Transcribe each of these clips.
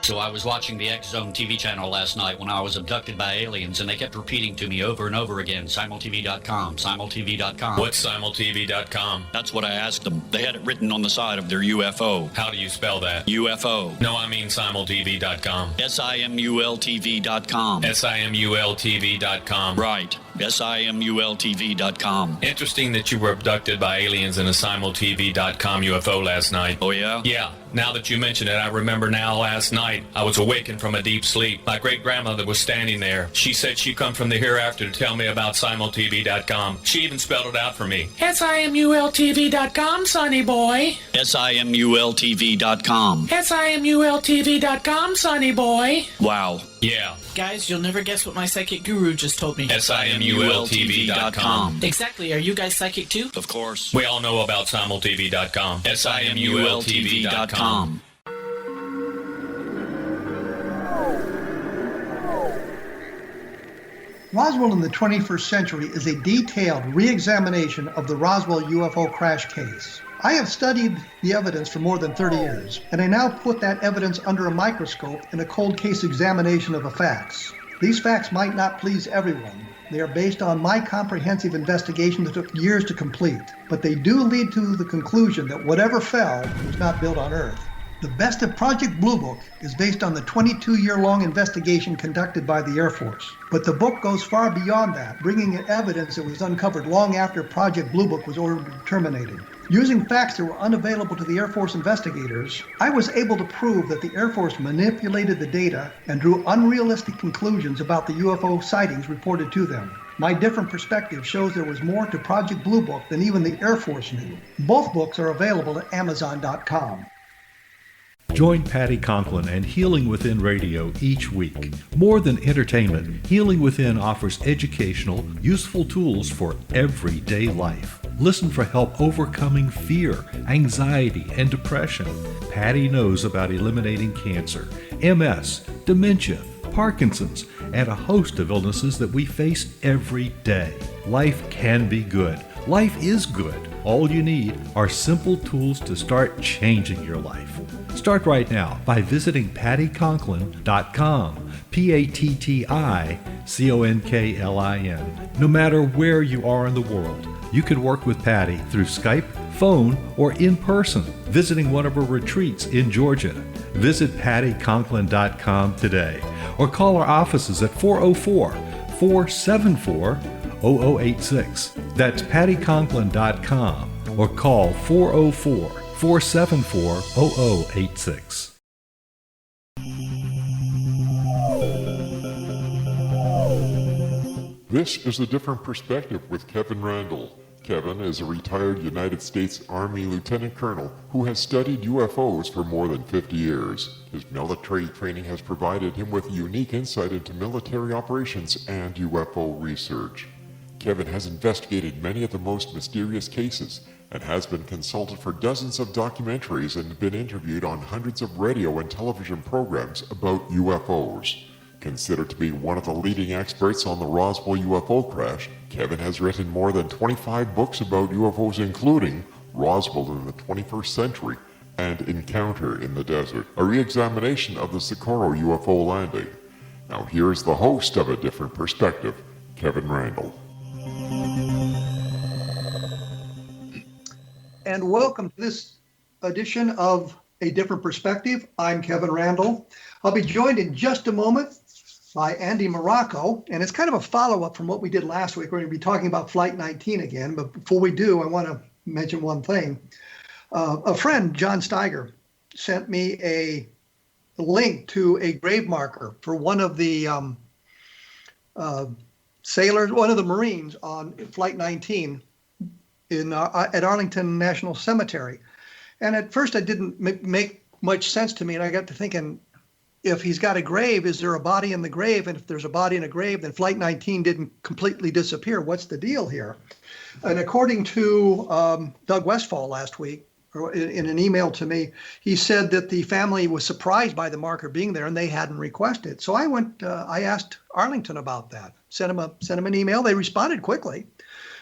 So I was watching the X Zone TV channel last night when I was abducted by aliens, and they kept repeating to me over and over again, simultv.com, simultv.com. What's simultv.com? That's what I asked them. They had it written on the side of their UFO. How do you spell that? UFO. No, I mean simultv.com. simultv.com. simultv.com. Right. simultv.com. Interesting that you were abducted by aliens in a simultv.com UFO last night. Oh, yeah? Yeah. Now that you mention it, I remember now last night I was awakened from a deep sleep. My great-grandmother was standing there. She said she'd come from the hereafter to tell me about simultv.com. She even spelled it out for me. simultv.com, sonny boy. simultv.com. simultv.com, sonny boy. Wow. Yeah. Guys, you'll never guess what my psychic guru just told me. simultv.com. Exactly. Are you guys psychic too? Of course. We all know about simultv.com. simultv.com. Roswell in the 21st century is a detailed re-examination of the Roswell UFO crash case. I have studied the evidence for more than 30 years, and I now put that evidence under a microscope in a cold case examination of the facts. These facts might not please everyone. They are based on my comprehensive investigation that took years to complete, but they do lead to the conclusion that whatever fell was not built on Earth. The best of Project Blue Book is based on the 22-year-long investigation conducted by the Air Force. But the book goes far beyond that, bringing in evidence that was uncovered long after Project Blue Book was ordered terminated. Using facts that were unavailable to the Air Force investigators, I was able to prove that the Air Force manipulated the data and drew unrealistic conclusions about the UFO sightings reported to them. My different perspective shows there was more to Project Blue Book than even the Air Force knew. Both books are available at Amazon.com. Join Patty Conklin and Healing Within Radio each week. More than entertainment, Healing Within offers educational, useful tools for everyday life. Listen for help overcoming fear, anxiety, and depression. Patty knows about eliminating cancer, MS, dementia, Parkinson's, and a host of illnesses that we face every day. Life can be good. Life is good. All you need are simple tools to start changing your life. Start right now by visiting pattyconklin.com, PATTICONKLIN. No matter where you are in the world, you can work with Patty through Skype, phone, or in person, visiting one of her retreats in Georgia. Visit pattyconklin.com today or call our offices at 404-474-0086. That's pattyconklin.com or call 404-474-0086. This is A Different Perspective with Kevin Randle. Kevin is a retired United States Army Lieutenant Colonel who has studied UFOs for more than 50 years. His military training has provided him with unique insight into military operations and UFO research. Kevin has investigated many of the most mysterious cases and has been consulted for dozens of documentaries and been interviewed on hundreds of radio and television programs about UFOs. Considered to be one of the leading experts on the Roswell UFO crash, Kevin has written more than 25 books about UFOs, including Roswell in the 21st Century and Encounter in the Desert, a re-examination of the Socorro UFO landing. Now here's the host of A Different Perspective, Kevin Randle. And welcome to this edition of A Different Perspective. I'm Kevin Randle. I'll be joined in just a moment by Andy Marocco, and it's kind of a follow-up from what we did last week. We're going to be talking about Flight 19 again, but before we do, I want to mention one thing. A friend, John Steiger, sent me a link to a grave marker for one of the sailors, one of the Marines on Flight 19 at Arlington National Cemetery. And at first it didn't make much sense to me, and I got to thinking, if he's got a grave, is there a body in the grave? And if there's a body in a grave, then Flight 19 didn't completely disappear. What's the deal here? And according to Doug Westfall last week, or in an email to me, he said that the family was surprised by the marker being there and they hadn't requested. So I asked Arlington about that, sent him an email. They responded quickly,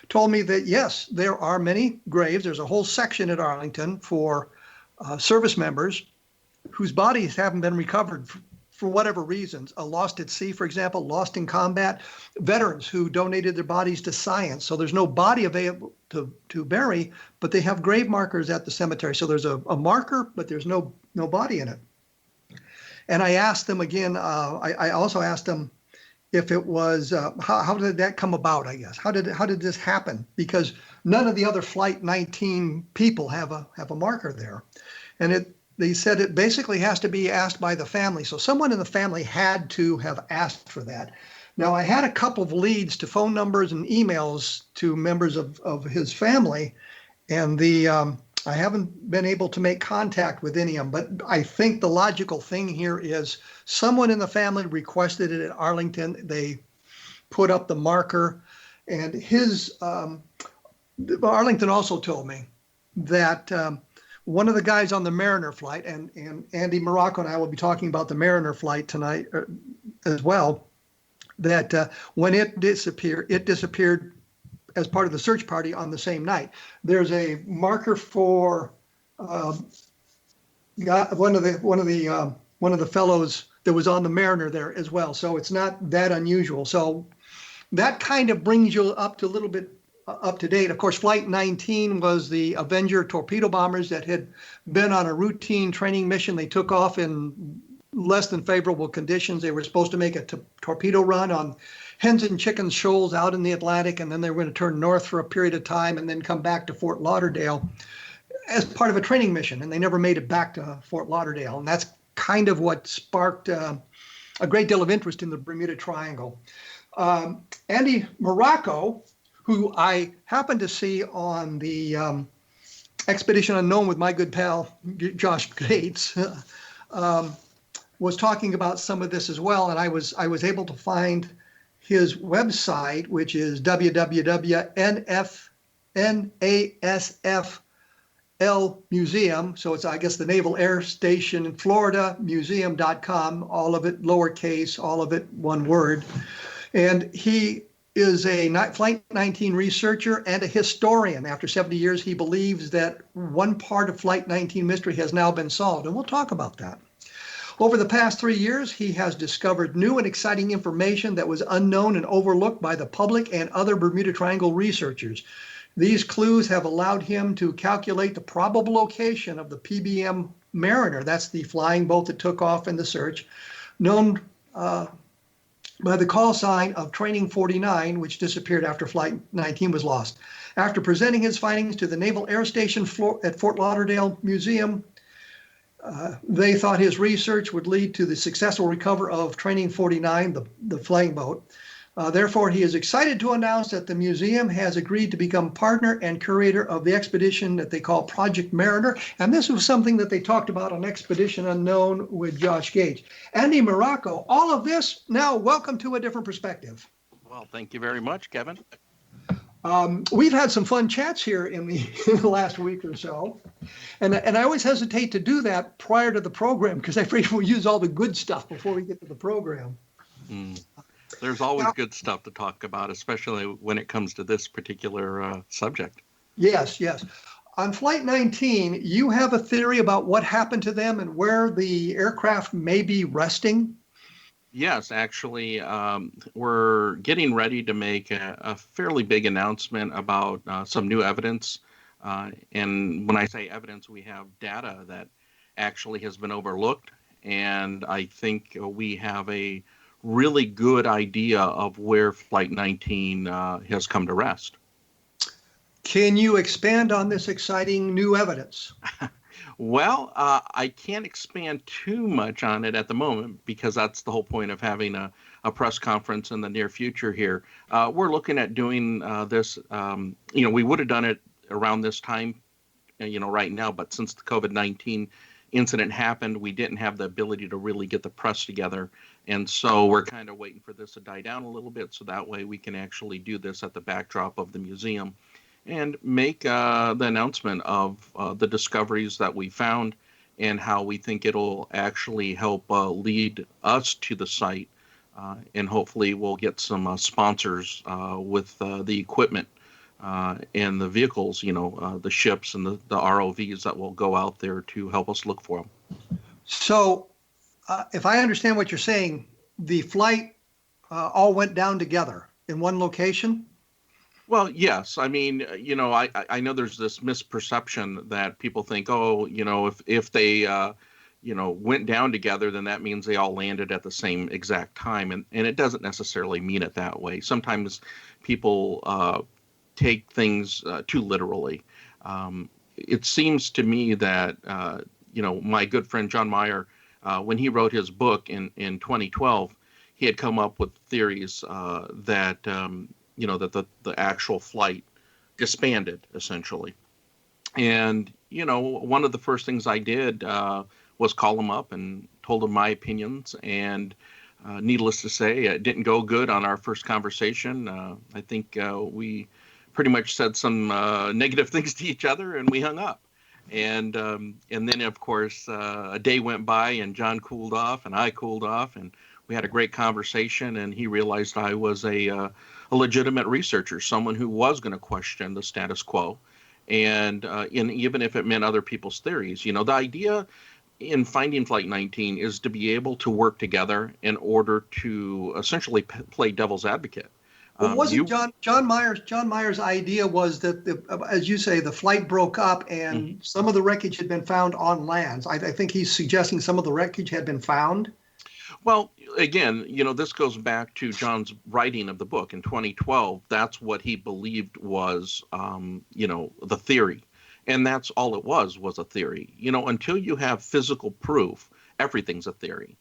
told me that yes, there are many graves. There's a whole section at Arlington for service members whose bodies haven't been recovered for whatever reasons, lost at sea, for example, lost in combat, veterans who donated their bodies to science. So there's no body available to bury, but they have grave markers at the cemetery. So there's a marker, but there's no body in it. And I asked them again, I also asked them if it was, how did that come about, I guess? How did this happen? Because none of the other Flight 19 people have a marker there. And they said it basically has to be asked by the family. So someone in the family had to have asked for that. Now, I had a couple of leads to phone numbers and emails to members of his family, and I haven't been able to make contact with any of them. But I think the logical thing here is someone in the family requested it at Arlington. They put up the marker, and Arlington also told me that one of the guys on the Mariner flight, and Andy Marocco and I will be talking about the Mariner flight tonight as well, that when it disappeared as part of the search party on the same night. There's a marker for one of the fellows that was on the Mariner there as well. So it's not that unusual. So that kind of brings you up to a little bit up to date. Of course, Flight 19 was the Avenger torpedo bombers that had been on a routine training mission. They took off in less than favorable conditions. They were supposed to make a torpedo run on Hens and Chickens shoals out in the Atlantic, and then they were going to turn north for a period of time and then come back to Fort Lauderdale as part of a training mission. And they never made it back to Fort Lauderdale. And that's kind of what sparked a great deal of interest in the Bermuda Triangle. Andy Marocco, who I happened to see on the Expedition Unknown with my good pal, Josh Gates, was talking about some of this as well. And I was able to find his website, which is www.NASFL Museum. So it's, I guess, the Naval Air Station in Florida, museum.com, all of it lowercase, all of it one word. And he is a Flight 19 researcher and a historian. After 70 years, he believes that one part of Flight 19 mystery has now been solved, and we'll talk about that. Over the past 3 years, he has discovered new and exciting information that was unknown and overlooked by the public and other Bermuda Triangle researchers. These clues have allowed him to calculate the probable location of the PBM Mariner, that's the flying boat that took off in the search, known by the call sign of Training 49, which disappeared after Flight 19 was lost. After presenting his findings to the Naval Air Station at Fort Lauderdale Museum, they thought his research would lead to the successful recovery of Training 49, the flying boat. Therefore, he is excited to announce that the museum has agreed to become partner and curator of the expedition that they call Project Mariner. And this was something that they talked about on Expedition Unknown with Josh Gage. Andy Marocco, all of this, now welcome to A Different Perspective. Well, thank you very much, Kevin. We've had some fun chats here in the last week or so. And I always hesitate to do that prior to the program because I afraid we'll use all the good stuff before we get to the program. There's always good stuff to talk about, especially when it comes to this particular subject. Yes. On Flight 19, you have a theory about what happened to them and where the aircraft may be resting? Yes, actually, we're getting ready to make a fairly big announcement about some new evidence. And when I say evidence, we have data that actually has been overlooked. And I think we have a really good idea of where Flight 19 has come to rest. Can you expand on this exciting new evidence? Well, I can't expand too much on it at the moment because that's the whole point of having a press conference in the near future here. We're looking at doing this, we would have done it around this time, right now, but since the COVID-19 incident happened, we didn't have the ability to really get the press together. And so we're kind of waiting for this to die down a little bit so that way we can actually do this at the backdrop of the museum and make the announcement of the discoveries that we found and how we think it'll actually help lead us to the site. And hopefully we'll get some sponsors with the equipment and the vehicles, the ships and the ROVs that will go out there to help us look for them. So, if I understand what you're saying, the flight all went down together in one location? Well, yes. I mean, I know there's this misperception that people think, oh, if they, went down together, then that means they all landed at the same exact time. And it doesn't necessarily mean it that way. Sometimes people take things too literally. It seems to me that, my good friend John Meyer, when he wrote his book in 2012, he had come up with theories that the actual flight disbanded, essentially. And, one of the first things I did was call him up and told him my opinions. And needless to say, it didn't go good on our first conversation. I think we pretty much said some negative things to each other, and we hung up. And then, of course, a day went by, and John cooled off, and I cooled off, and we had a great conversation. And he realized I was a legitimate researcher, someone who was going to question the status quo, and even if it meant other people's theories. The idea in finding Flight 19 is to be able to work together in order to essentially play devil's advocate. Well, wasn't John Meyer's idea was that, as you say, the flight broke up and some of the wreckage had been found on land. I think he's suggesting some of the wreckage had been found. Well, again, this goes back to John's writing of the book in 2012. That's what he believed was, the theory. And that's all it was a theory. Until you have physical proof, everything's a theory.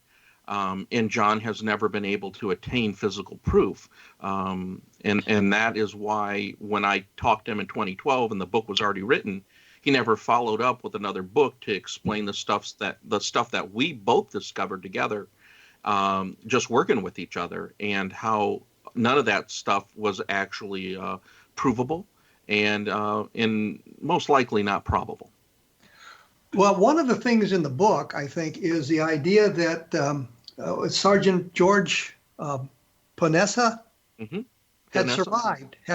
And John has never been able to attain physical proof. And that is why when I talked to him in 2012 and the book was already written, he never followed up with another book to explain the stuff that we both discovered together, just working with each other, and how none of that stuff was actually provable and most likely not probable. Well, one of the things in the book, I think, is the idea that Sergeant George Ponessa had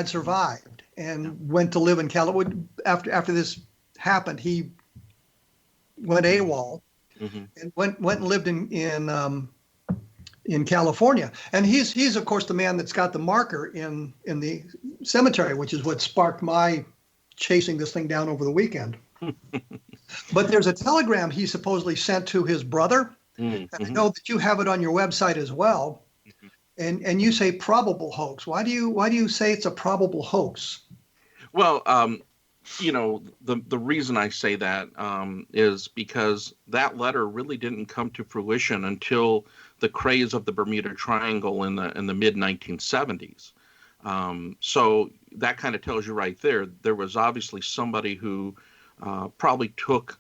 survived and went to live in California. After this happened, he went AWOL and went and lived in California. And he's of course the man that's got the marker in the cemetery, which is what sparked my chasing this thing down over the weekend. But there's a telegram he supposedly sent to his brother. And I know that you have it on your website as well. And you say probable hoax. Why do you say it's a probable hoax? Well, the reason I say that is because that letter really didn't come to fruition until the craze of the Bermuda Triangle in the mid 1970s. So that kind of tells you right there. There was obviously somebody who probably took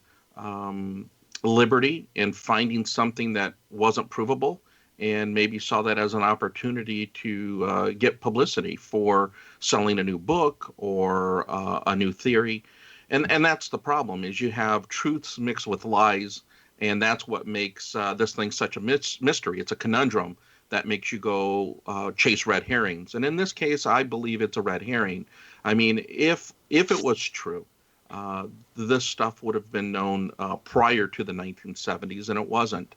liberty in finding something that wasn't provable, and maybe saw that as an opportunity to get publicity for selling a new book or a new theory. And that's the problem, is you have truths mixed with lies, and that's what makes this thing such a mystery. It's a conundrum that makes you go chase red herrings. And in this case, I believe it's a red herring. I mean, if it was true, this stuff would have been known prior to the 1970s, and it wasn't.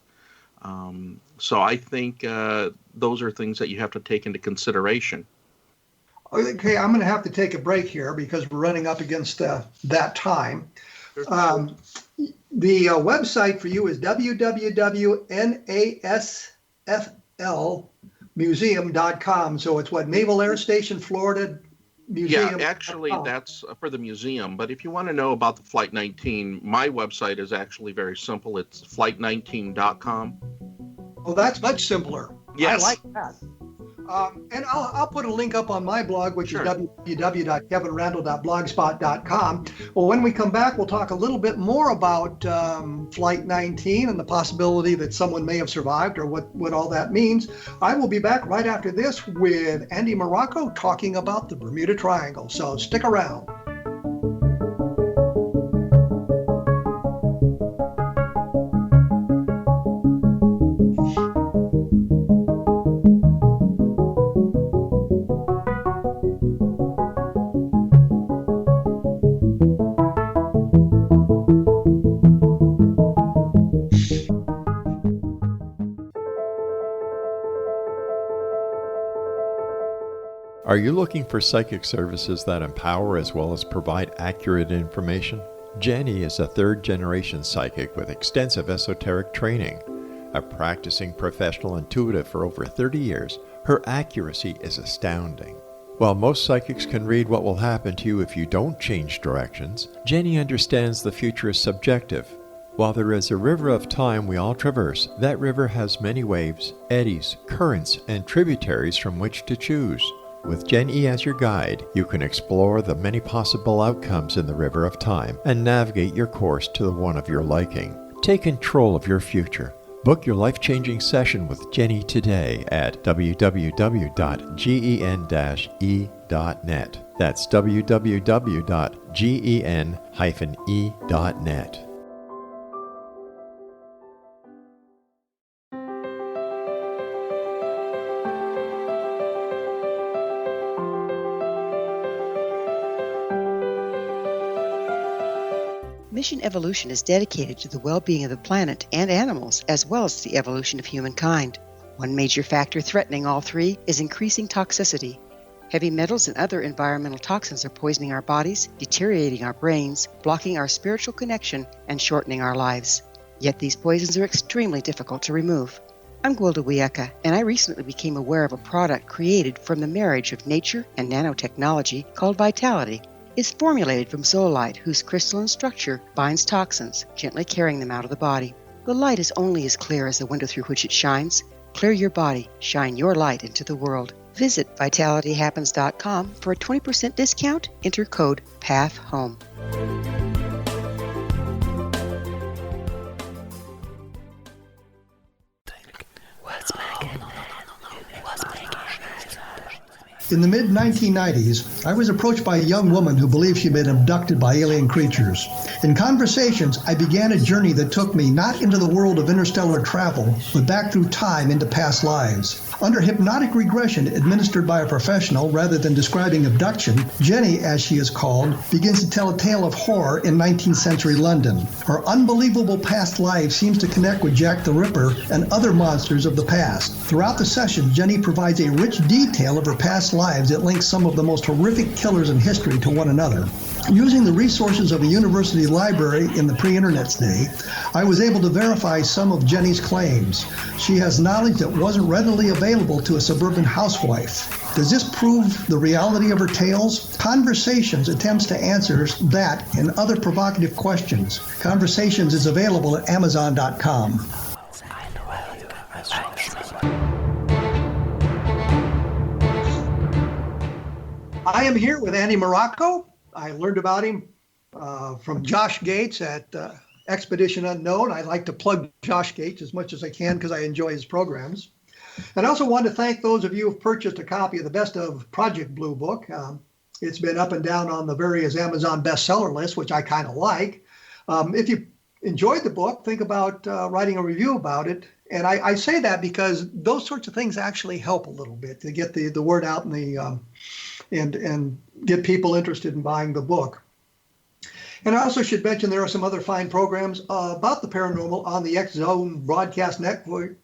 So I think those are things that you have to take into consideration. Okay, I'm going to have to take a break here because we're running up against that time. The website for you is www.nasflmuseum.com. So it's what, Naval Air Station, Florida Museum? Yeah, actually, that's for the museum. But if you want to know about the Flight 19, my website is actually very simple. It's flight19.com. Oh, that's much simpler. Yes. I like that. And I'll put a link up on my blog, which is www.kevinrandle.blogspot.com. Well, when we come back, we'll talk a little bit more about Flight 19 and the possibility that someone may have survived, or what all that means. I will be back right after this with Andy Marocco talking about the Bermuda Triangle. So stick around. Are you looking for psychic services that empower as well as provide accurate information? Jenny is a third-generation psychic with extensive esoteric training. A practicing professional intuitive for over 30 years, her accuracy is astounding. While most psychics can read what will happen to you if you don't change directions, Jenny understands the future is subjective. While there is a river of time we all traverse, that river has many waves, eddies, currents, and tributaries from which to choose. With Jenny as your guide, you can explore the many possible outcomes in the river of time and navigate your course to the one of your liking. Take control of your future. Book your life-changing session with Jenny today at www.gen-e.net. That's www.gen-e.net. Mission Evolution is dedicated to the well-being of the planet and animals, as well as the evolution of humankind. One major factor threatening all three is increasing toxicity. Heavy metals and other environmental toxins are poisoning our bodies, deteriorating our brains, blocking our spiritual connection, and shortening our lives. Yet these poisons are extremely difficult to remove. I'm Gwilda Wiyaka, and I recently became aware of a product created from the marriage of nature and nanotechnology called Vitality. It's formulated from zoolite, whose crystalline structure binds toxins, gently carrying them out of the body. The light is only as clear as the window through which it shines. Clear your body, shine your light into the world. Visit vitalityhappens.com for a 20% discount. Enter code PATHHOME. In the mid-1990s, I was approached by a young woman who believed she'd been abducted by alien creatures. In conversations, I began a journey that took me not into the world of interstellar travel, but back through time into past lives. Under hypnotic regression administered by a professional rather than describing abduction, Jenny, as she is called, begins to tell a tale of horror in 19th century London. Her unbelievable past life seems to connect with Jack the Ripper and other monsters of the past. Throughout the session, Jenny provides a rich detail of her past lives that links some of the most horrific killers in history to one another. Using the resources of a university library in the pre-internet's day, I was able to verify some of Jenny's claims. She has knowledge that wasn't readily available to a suburban housewife. Does this prove the reality of her tales? Conversations attempts to answer that and other provocative questions. Conversations is available at Amazon.com. I am here with Andy Marocco. I learned about him from Josh Gates at Expedition Unknown. I like to plug Josh Gates as much as I can because I enjoy his programs. And I also want to thank those of you who have purchased a copy of the Best of Project Blue book. It's been up and down on the various Amazon bestseller lists, which I kind of like. If you enjoyed the book, think about writing a review about it. And I say that because those sorts of things actually help a little bit to get the word out in the and get people interested in buying the book. And I also should mention there are some other fine programs about the paranormal on the X Zone broadcast network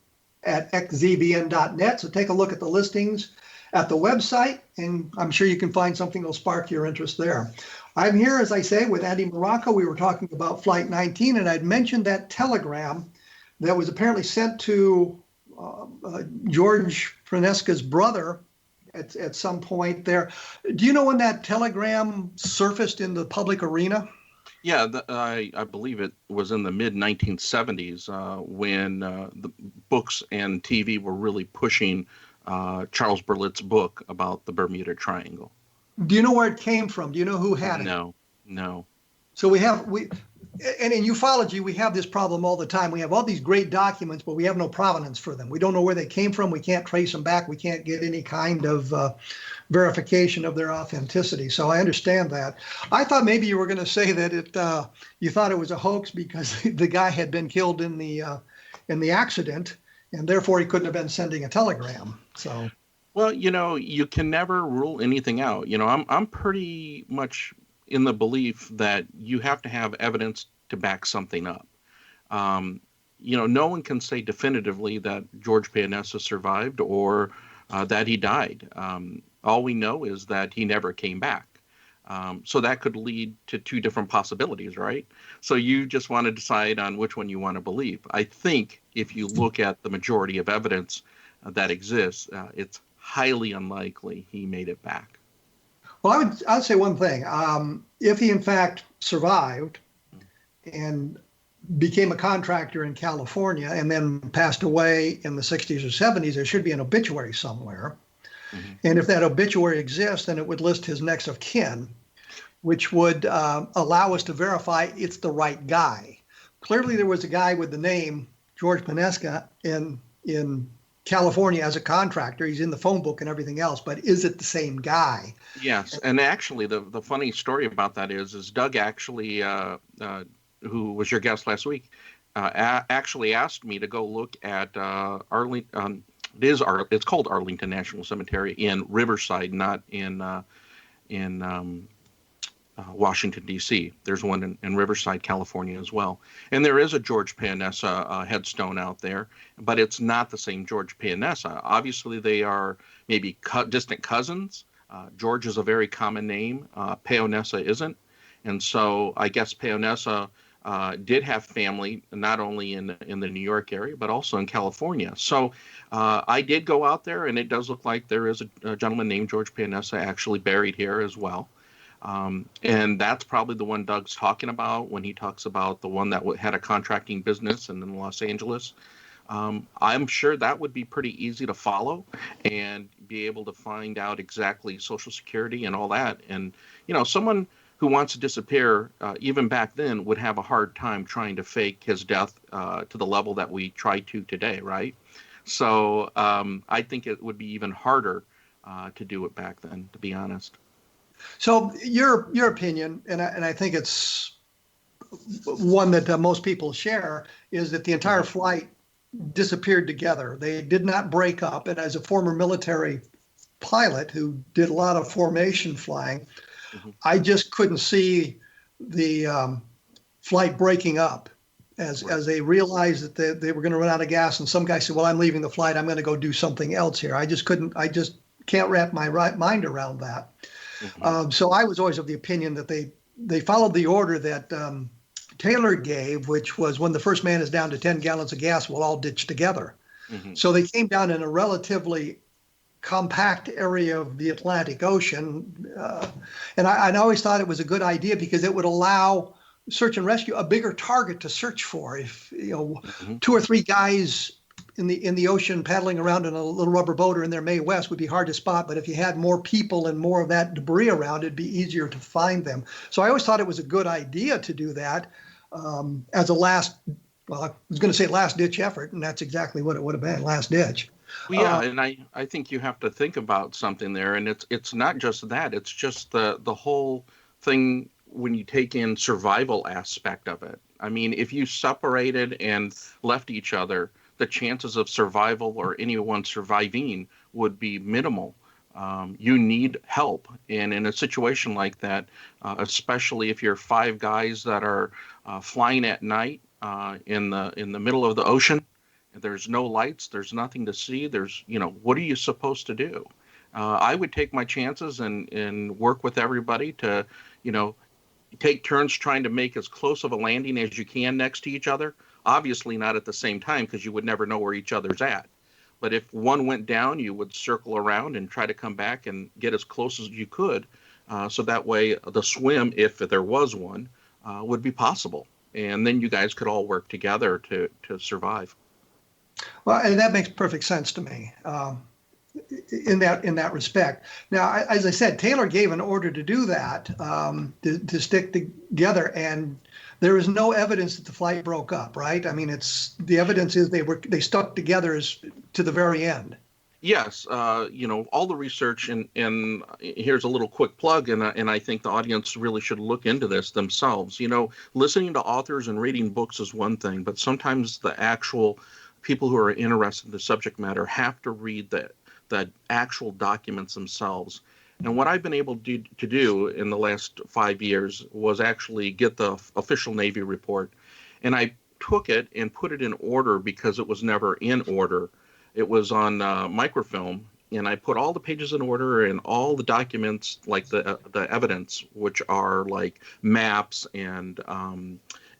at xzbn.net. So take a look at the listings at the website, and I'm sure you can find something that will spark your interest there. I'm here, as I say, with Andy Marocco. We were talking about Flight 19, and I'd mentioned that telegram that was apparently sent to George Franesca's brother at some point there. Do you know when that telegram surfaced in the public arena? Yeah, I believe it was in the mid-1970s when the books and TV were really pushing Charles Berlitz's book about the Bermuda Triangle. Do you know where it came from? Do you know who had it? No. So and in ufology, we have this problem all the time. We have all these great documents, but we have no provenance for them. We don't know where they came from. We can't trace them back. We can't get any kind of verification of their authenticity. So I understand that. I thought maybe you were going to say that you thought it was a hoax because the guy had been killed in the accident, and therefore he couldn't have been sending a telegram. So, well, you can never rule anything out. I'm pretty much in the belief that you have to have evidence to back something up. No one can say definitively that George Payanessa survived or that he died. All we know is that he never came back. So that could lead to two different possibilities, right? So you just want to decide on which one you want to believe. I think if you look at the majority of evidence that exists, it's highly unlikely he made it back. Well, I'd say one thing. If he in fact survived and became a contractor in California and then passed away in the 60s or 70s, there should be an obituary somewhere. Mm-hmm. And if that obituary exists, then it would list his next of kin, which would allow us to verify it's the right guy. Clearly, there was a guy with the name George Paneska in California as a contractor. He's in the phone book and everything else, but is it the same guy? Yes, and actually, the funny story about that is Doug actually, who was your guest last week, actually asked me to go look at Arlington. It's called Arlington National Cemetery in Riverside, not in Washington, D.C. There's one in Riverside, California as well. And there is a George Paonessa headstone out there, but it's not the same George Paonessa. Obviously, they are maybe distant cousins. George is a very common name. Paonessa isn't. And so I guess Paonessa did have family not only in the New York area, but also in California. So I did go out there, and it does look like there is a gentleman named George Paonessa actually buried here as well. And that's probably the one Doug's talking about when he talks about the one that had a contracting business in Los Angeles. I'm sure that would be pretty easy to follow and be able to find out exactly Social Security and all that. And, someone who wants to disappear, even back then, would have a hard time trying to fake his death to the level that we try to today, right? So I think it would be even harder to do it back then, to be honest. So your opinion, and I think it's one that most people share, is that the entire flight disappeared together. They did not break up. And as a former military pilot who did a lot of formation flying, I just couldn't see the flight breaking up as they realized that they were going to run out of gas. And some guy said, well, I'm leaving the flight. I'm going to go do something else here. I just can't wrap my mind around that. So I was always of the opinion that they followed the order that Taylor gave, which was when the first man is down to 10 gallons of gas, we'll all ditch together. So they came down in a relatively compact area of the Atlantic Ocean. And I always thought it was a good idea because it would allow search and rescue a bigger target to search for. If two or three guys in the ocean paddling around in a little rubber boat or in their Mae West would be hard to spot, but if you had more people and more of that debris around, it'd be easier to find them. So I always thought it was a good idea to do that as a last ditch effort, and that's exactly what it would have been, last ditch. Well, yeah, and I think you have to think about something there, and it's not just that, it's just the whole thing when you take in survival aspect of it. I mean, if you separated and left each other, the chances of survival or anyone surviving would be minimal. You need help. And in a situation like that, especially if you're five guys that are flying at night in the middle of the ocean, there's no lights, there's nothing to see, what are you supposed to do? I would take my chances and work with everybody to, take turns trying to make as close of a landing as you can next to each other. Obviously not at the same time because you would never know where each other's at. But if one went down, you would circle around and try to come back and get as close as you could. So that way the swim, if there was one, would be possible. And then you guys could all work together to survive. Well, and that makes perfect sense to me in that respect. Now, as I said, Taylor gave an order to do that, to stick together, and there is no evidence that the flight broke up, right? I mean, the evidence is they stuck together to the very end. Yes, all the research, and here's a little quick plug, and I think the audience really should look into this themselves. Listening to authors and reading books is one thing, but sometimes the actual people who are interested in the subject matter have to read the actual documents themselves. And what I've been able to do in the last 5 years was actually get the official Navy report. And I took it and put it in order because it was never in order. It was on microfilm, and I put all the pages in order and all the documents, like the evidence, which are like maps and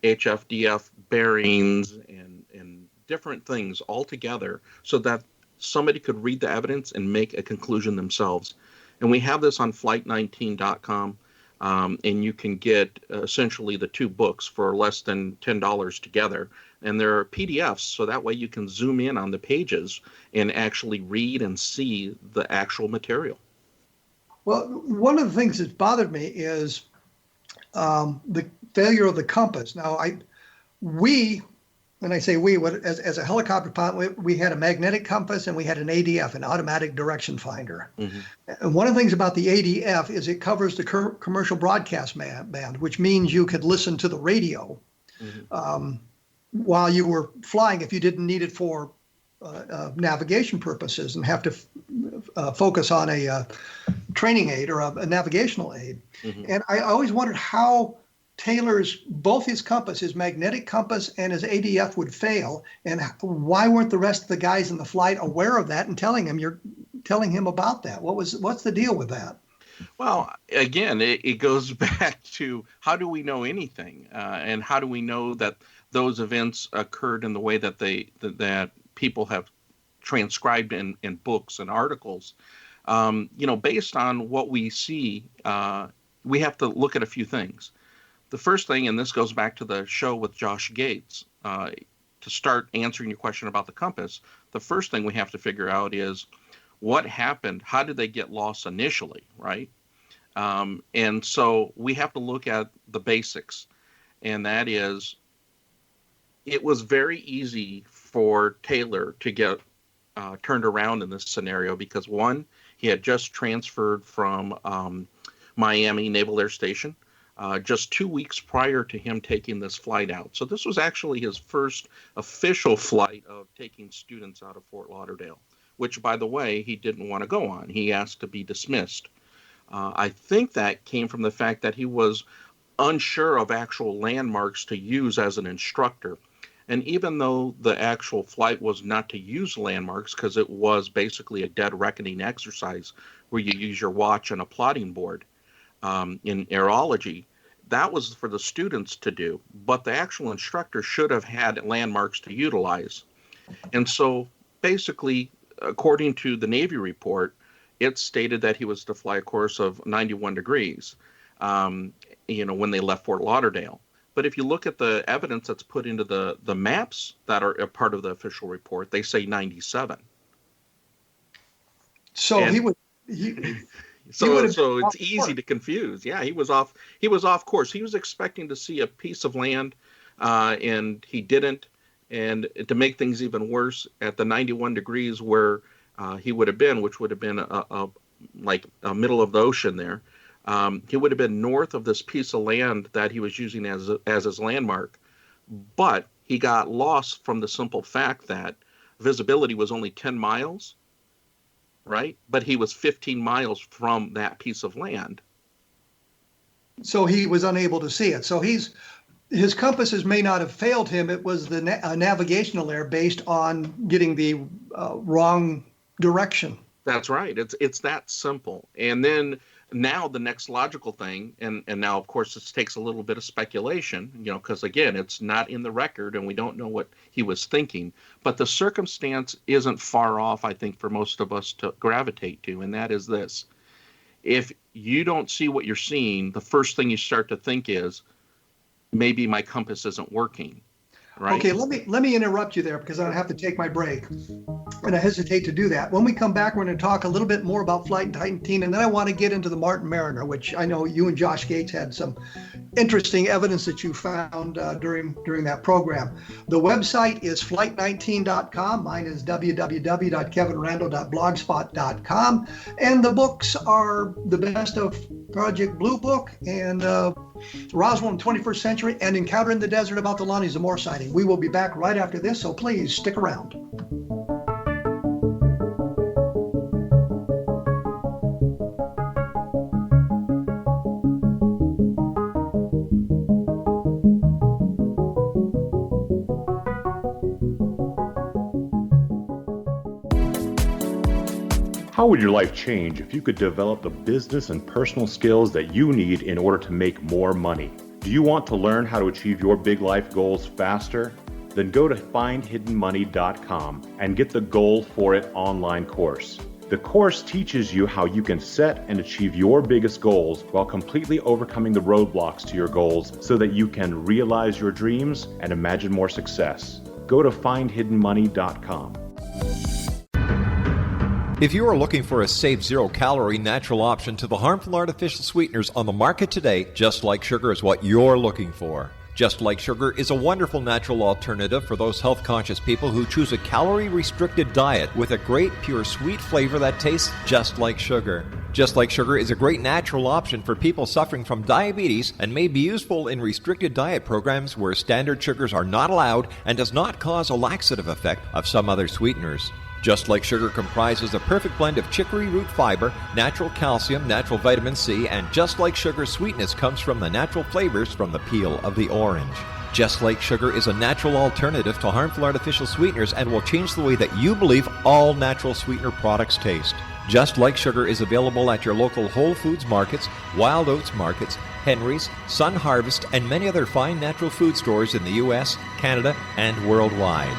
HFDF bearings and different things all together, so that somebody could read the evidence and make a conclusion themselves. And we have this on flight19.com, and you can get essentially the two books for less than $10 together. And there are PDFs, so that way you can zoom in on the pages and actually read and see the actual material. Well, one of the things that's bothered me is the failure of the compass. Now, when I say we, as a helicopter pilot, we had a magnetic compass and we had an ADF, an automatic direction finder. Mm-hmm. And one of the things about the ADF is it covers the commercial broadcast band, which means you could listen to the radio while you were flying if you didn't need it for navigation purposes and have to focus on a training aid or a navigational aid. Mm-hmm. And I always wondered how both his compass, his magnetic compass and his ADF would fail, and why weren't the rest of the guys in the flight aware of that and telling him about that? What's the deal with that? Well, again, it goes back to how do we know anything, and how do we know that those events occurred in the way that that people have transcribed in books and articles? Based on what we see, we have to look at a few things. The first thing, and this goes back to the show with Josh Gates, to start answering your question about the compass, the first thing we have to figure out is what happened. How did they get lost initially, right? And so we have to look at the basics, and that is it was very easy for Taylor to get turned around in this scenario because, one, he had just transferred from Miami Naval Air Station just 2 weeks prior to him taking this flight out. So this was actually his first official flight of taking students out of Fort Lauderdale, which, by the way, he didn't want to go on. He asked to be dismissed. I think that came from the fact that he was unsure of actual landmarks to use as an instructor. And even though the actual flight was not to use landmarks, because it was basically a dead reckoning exercise where you use your watch and a plotting board, in aerology, that was for the students to do, but the actual instructor should have had landmarks to utilize. And so basically, according to the Navy report, it stated that he was to fly a course of 91 degrees, when they left Fort Lauderdale. But if you look at the evidence that's put into the maps that are a part of the official report, they say 97. So So it's easy to confuse. Yeah, he was off course. He was expecting to see a piece of land, and he didn't. And to make things even worse, at the 91 degrees where he would have been, which would have been like a middle of the ocean there, he would have been north of this piece of land that he was using as his landmark. But he got lost from the simple fact that visibility was only 10 miles. Right? But he was 15 miles from that piece of land. So he was unable to see it. So his compasses may not have failed him. It was the navigational error based on getting the wrong direction. That's right. It's that simple. And then now the next logical thing, and now, of course, this takes a little bit of speculation, because, again, it's not in the record and we don't know what he was thinking. But the circumstance isn't far off, I think, for most of us to gravitate to, and that is this. If you don't see what you're seeing, the first thing you start to think is, maybe my compass isn't working. Right? Okay, let me interrupt you there because I have to take my break, and I hesitate to do that. When we come back, we're going to talk a little bit more about Flight 19, and then I want to get into the Mariner, which I know you and Josh Gates had some interesting evidence that you found during that program. The website is flight19.com. Mine is www.kevinrandle.blogspot.com, and the books are The Best of Project Blue Book and Roswell in the 21st Century and Encounter in the Desert about the Lonnie Zamora sighting. We will be back right after this, so please stick around. How would your life change if you could develop the business and personal skills that you need in order to make more money? Do you want to learn how to achieve your big life goals faster? Then go to findhiddenmoney.com and get the Goal for It online course. The course teaches you how you can set and achieve your biggest goals while completely overcoming the roadblocks to your goals so that you can realize your dreams and imagine more success. Go to findhiddenmoney.com. If you are looking for a safe, zero-calorie natural option to the harmful artificial sweeteners on the market today, Just Like Sugar is what you're looking for. Just Like Sugar is a wonderful natural alternative for those health-conscious people who choose a calorie-restricted diet with a great, pure, sweet flavor that tastes just like sugar. Just Like Sugar is a great natural option for people suffering from diabetes and may be useful in restricted diet programs where standard sugars are not allowed and does not cause a laxative effect of some other sweeteners. Just Like Sugar comprises a perfect blend of chicory root fiber, natural calcium, natural vitamin C, and Just Like Sugar's sweetness comes from the natural flavors from the peel of the orange. Just Like Sugar is a natural alternative to harmful artificial sweeteners and will change the way that you believe all natural sweetener products taste. Just Like Sugar is available at your local Whole Foods markets, Wild Oats markets, Henry's, Sun Harvest, and many other fine natural food stores in the U.S., Canada, and worldwide.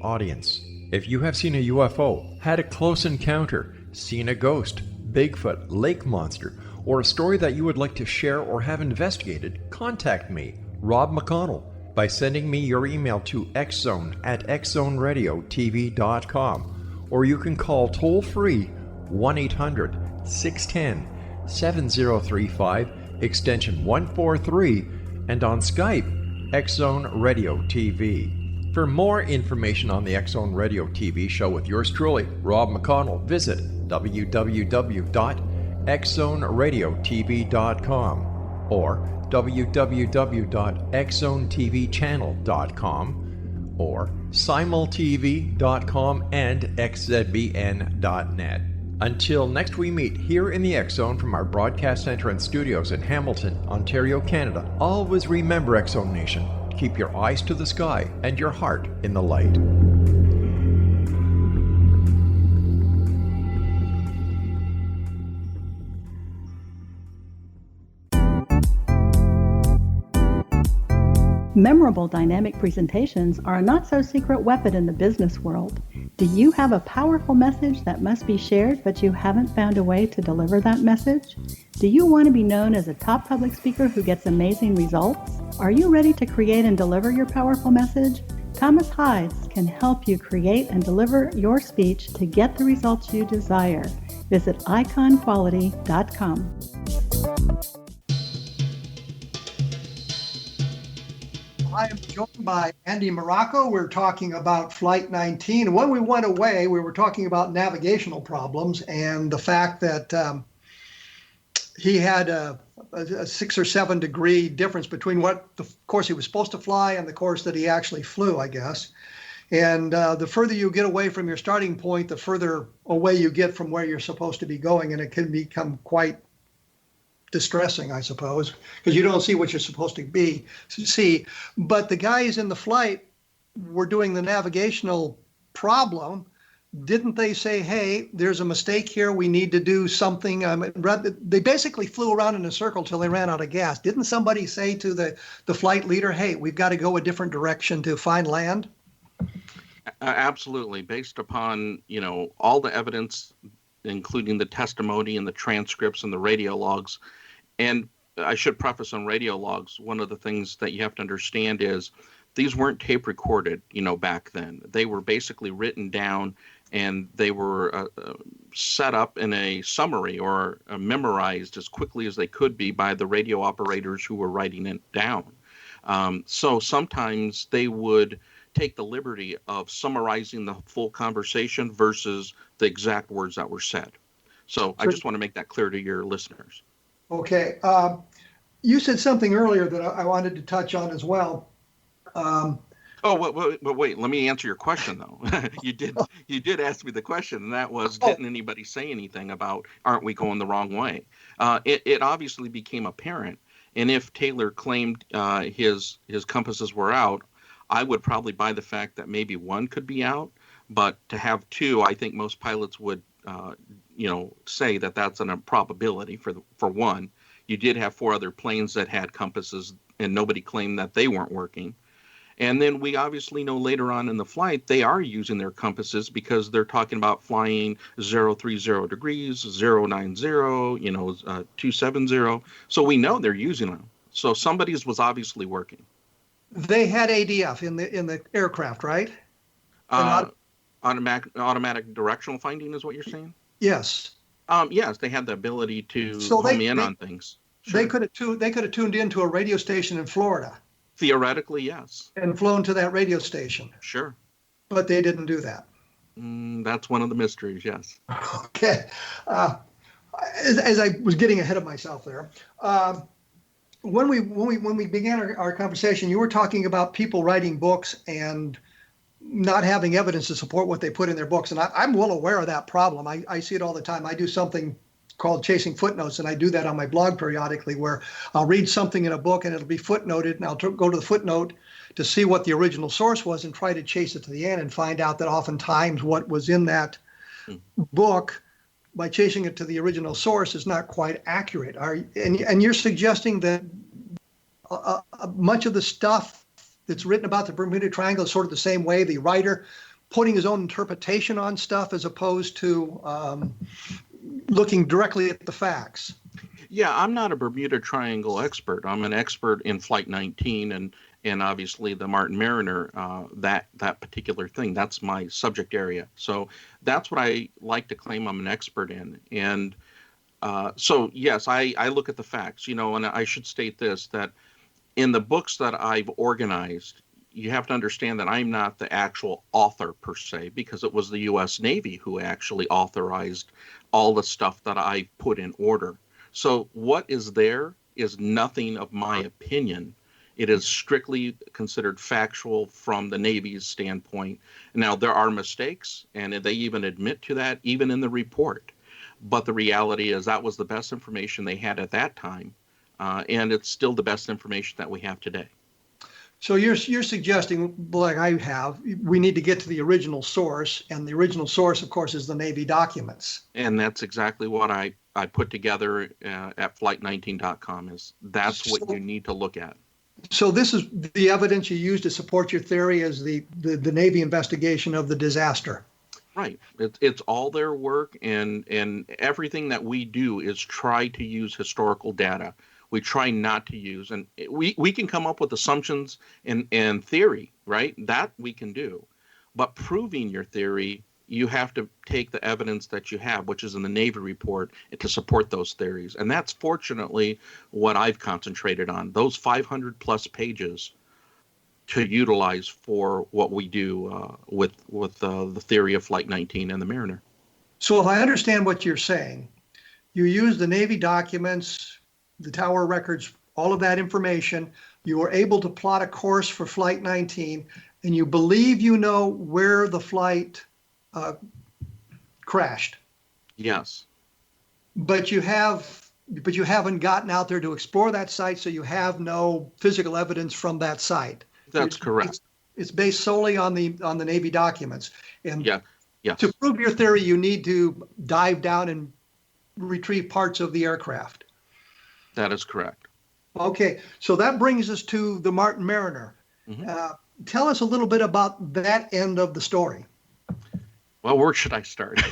Audience. If you have seen a UFO, had a close encounter, seen a ghost, Bigfoot, lake monster, or a story that you would like to share or have investigated, contact me, Rob McConnell, by sending me your email to xzone@xzoneradiotv.com, or you can call toll-free 1-800-610-7035, extension 143, and on Skype, X-Zone Radio TV. For more information on the X-Zone Radio TV show with yours truly, Rob McConnell, visit www.xzoneradiotv.com or www.xzonetvchannel.com or simultv.com and xzbn.net. Until next we meet here in the X-Zone from our broadcast center and studios in Hamilton, Ontario, Canada, always remember, X-Zone Nation, keep your eyes to the sky and your heart in the light. Memorable dynamic presentations are a not-so-secret weapon in the business world. Do you have a powerful message that must be shared, but you haven't found a way to deliver that message? Do you want to be known as a top public speaker who gets amazing results? Are you ready to create and deliver your powerful message? Thomas Hides can help you create and deliver your speech to get the results you desire. Visit iconquality.com. I am joined by Andy Marocco. We're talking about Flight 19. When we went away, we were talking about navigational problems and the fact that he had a 6 or 7 degree difference between what the course he was supposed to fly and the course that he actually flew, I guess. And the further you get away from your starting point, the further away you get from where you're supposed to be going. And it can become quite distressing, I suppose, because you don't see what you're supposed to see. But the guys in the flight were doing the navigational problem. Didn't they say, hey, there's a mistake here, we need to do something? They basically flew around in a circle till they ran out of gas. Didn't somebody say to the flight leader, hey, we've got to go a different direction to find land? Absolutely. Based upon, all the evidence, including the testimony and the transcripts and the radio logs. And I should preface on radio logs, one of the things that you have to understand is these weren't tape recorded, back then. They were basically written down and they were set up in a summary or memorized as quickly as they could be by the radio operators who were writing it down. So sometimes they would take the liberty of summarizing the full conversation versus the exact words that were said. So I just want to make that clear to your listeners. Okay. You said something earlier that I wanted to touch on as well. Wait, let me answer your question though. You did ask me the question, and that was, didn't anybody say anything about, aren't we going the wrong way? It obviously became apparent. And if Taylor claimed his compasses were out, I would probably buy the fact that maybe one could be out. But to have two, I think most pilots would, say that that's an improbability for one. You did have 4 other planes that had compasses, and nobody claimed that they weren't working. And then we obviously know later on in the flight, they are using their compasses because they're talking about flying 030 degrees, 090, 270. So we know they're using them. So somebody's was obviously working. They had ADF in the aircraft, right? Automatic directional finding is what you're saying? Yes. Yes, they had the ability to home in on things. Sure. They could have tuned into a radio station in Florida. Theoretically, yes. And flown to that radio station. Sure. But they didn't do that. That's one of the mysteries, yes. Okay. As I was getting ahead of myself there, when we began our conversation, you were talking about people writing books and not having evidence to support what they put in their books. And I'm well aware of that problem. I see it all the time. I do something called Chasing Footnotes, and I do that on my blog periodically, where I'll read something in a book and it'll be footnoted, and I'll go to the footnote to see what the original source was and try to chase it to the end and find out that oftentimes what was in that book, by chasing it to the original source, is not quite accurate. And you're suggesting that much of the stuff that's written about the Bermuda Triangle is sort of the same way, the writer putting his own interpretation on stuff as opposed to looking directly at the facts. Yeah, I'm not a Bermuda Triangle expert. I'm an expert in Flight 19 and obviously the Mariner, that particular thing. That's my subject area. So that's what I like to claim I'm an expert in. And so, yes, I look at the facts, and I should state this, that in the books that I've organized, you have to understand that I'm not the actual author per se, because it was the U.S. Navy who actually authorized all the stuff that I put in order. So what is there is nothing of my opinion. It is strictly considered factual from the Navy's standpoint. Now, there are mistakes, and they even admit to that, even in the report. But the reality is that was the best information they had at that time, and it's still the best information that we have today. So you're suggesting, like I have, we need to get to the original source, and the original source, of course, is the Navy documents. And that's exactly what I put together at flight19.com. That's what you need to look at. So this is the evidence you use to support your theory as the Navy investigation of the disaster. Right. It's all their work, and everything that we do is try to use historical data. We try not to use, and we can come up with assumptions and theory, right? That we can do. But proving your theory, you have to take the evidence that you have, which is in the Navy report, to support those theories. And that's fortunately what I've concentrated on, those 500 plus pages to utilize for what we do with the theory of Flight 19 and the Mariner. So if I understand what you're saying, you use the Navy documents, the tower records, all of that information. You were able to plot a course for Flight 19, and you believe you know where the flight crashed. Yes. But you haven't gotten out there to explore that site, so you have no physical evidence from that site. That's correct. It's based solely on the Navy documents. And yes. To prove your theory, you need to dive down and retrieve parts of the aircraft. That is correct. Okay, so that brings us to the Mariner. Mm-hmm. Tell us a little bit about that end of the story. Well, where should I start?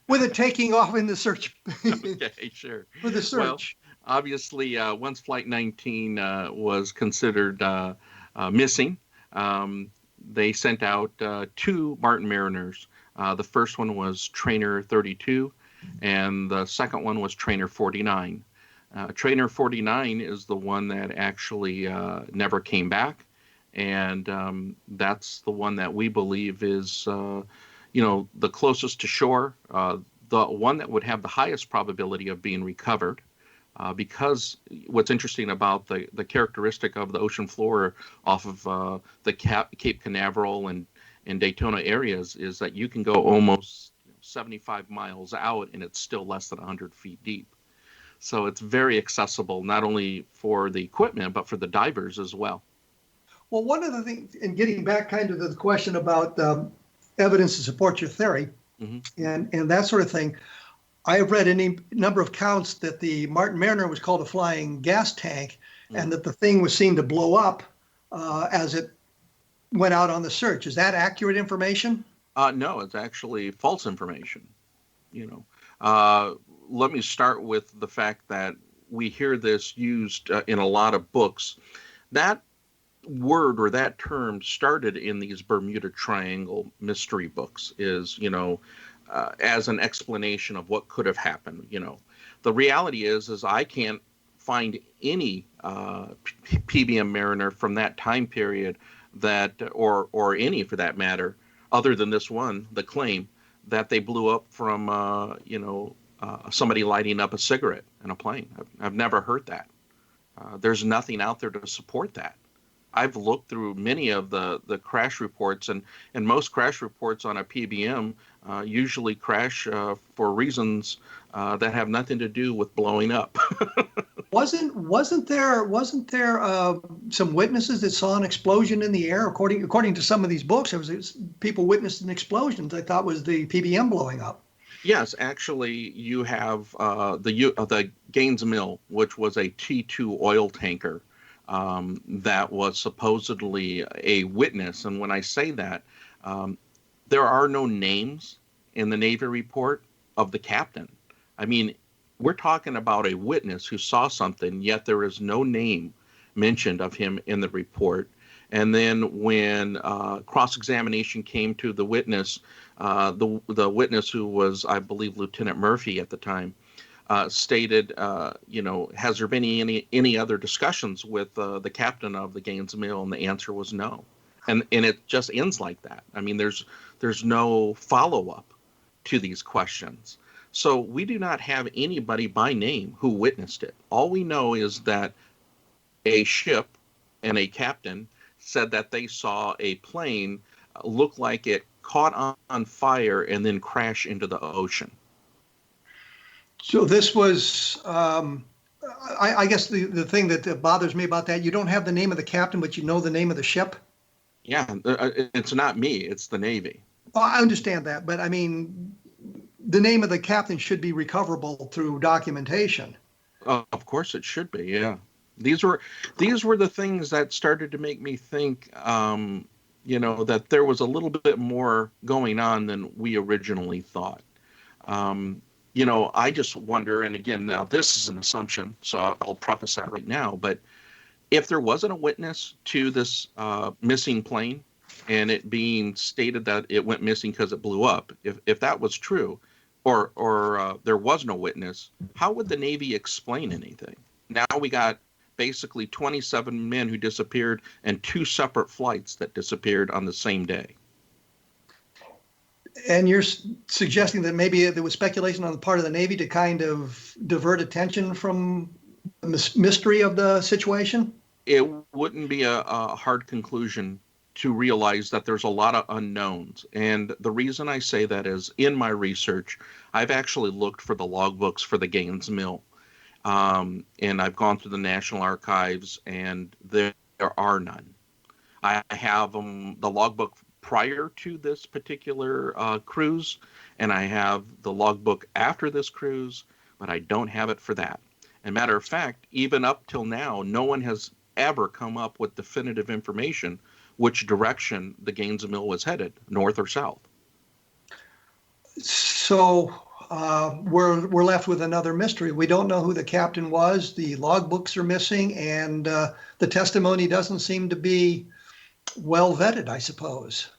With it taking off in the search. Okay, sure. With the search. Well, obviously, once Flight 19 was considered missing, they sent out 2 Martin Mariners. The first one was Trainer 32, and the second one was Trainer 49. Trainer 49 is the one that actually never came back, and that's the one that we believe is, the closest to shore, the one that would have the highest probability of being recovered, because what's interesting about the characteristic of the ocean floor off of the Cape Canaveral and Daytona areas is that you can go almost 75 miles out and it's still less than 100 feet deep. So it's very accessible, not only for the equipment, but for the divers as well. Well, one of the things, and getting back kind of to the question about evidence to support your theory, and that sort of thing. I have read any number of accounts that the Mariner was called a flying gas tank, and that the thing was seen to blow up as it went out on the search. Is that accurate information? No, it's actually false information. Let me start with the fact that we hear this used in a lot of books. That word or that term started in these Bermuda Triangle mystery books, as an explanation of what could have happened. The reality is I can't find any PBM Mariner from that time period that, or any for that matter, other than this one, the claim that they blew up from, somebody lighting up a cigarette in a plane. I've never heard that. There's nothing out there to support that. I've looked through many of the crash reports, and most crash reports on a PBM usually crash for reasons that have nothing to do with blowing up. Wasn't there some witnesses that saw an explosion in the air? According to some of these books, there was people witnessed an explosion they thought was the PBM blowing up. Yes, actually, you have the Gaines Mill, which was a T2 oil tanker that was supposedly a witness. And when I say that, there are no names in the Navy report of the captain. I mean, we're talking about a witness who saw something, yet there is no name mentioned of him in the report. And then when cross-examination came to the witness, the witness, who was, I believe, Lieutenant Murphy at the time, stated, has there been any other discussions with the captain of the Gaines Mill? And the answer was no. And it just ends like that. I mean, there's no follow-up to these questions. So we do not have anybody by name who witnessed it. All we know is that a ship and a captain said that they saw a plane look like it caught on fire and then crash into the ocean. So this was, I guess the thing that bothers me about that, you don't have the name of the captain, but you know the name of the ship? Yeah, it's not me, it's the Navy. Well, I understand that, but I mean, the name of the captain should be recoverable through documentation. Of course it should be, yeah. These were the things that started to make me think, that there was a little bit more going on than we originally thought. I just wonder, and again, now this is an assumption, so I'll preface that right now, but if there wasn't a witness to this missing plane and it being stated that it went missing because it blew up, if that was true, or there was no witness, how would the Navy explain anything? Now we got basically 27 men who disappeared and 2 separate flights that disappeared on the same day. And you're suggesting that maybe there was speculation on the part of the Navy to kind of divert attention from the mystery of the situation? It wouldn't be a hard conclusion to realize that there's a lot of unknowns. And the reason I say that is, in my research, I've actually looked for the logbooks for the Gaines Mill. And I've gone through the National Archives, and there are none. I have the logbook prior to this particular cruise, and I have the logbook after this cruise, but I don't have it for that. And matter of fact, even up till now, no one has ever come up with definitive information which direction the Gaines Mill was headed, north or south. So we're left with another mystery. We don't know who the captain was. The logbooks are missing, and the testimony doesn't seem to be well vetted, I suppose.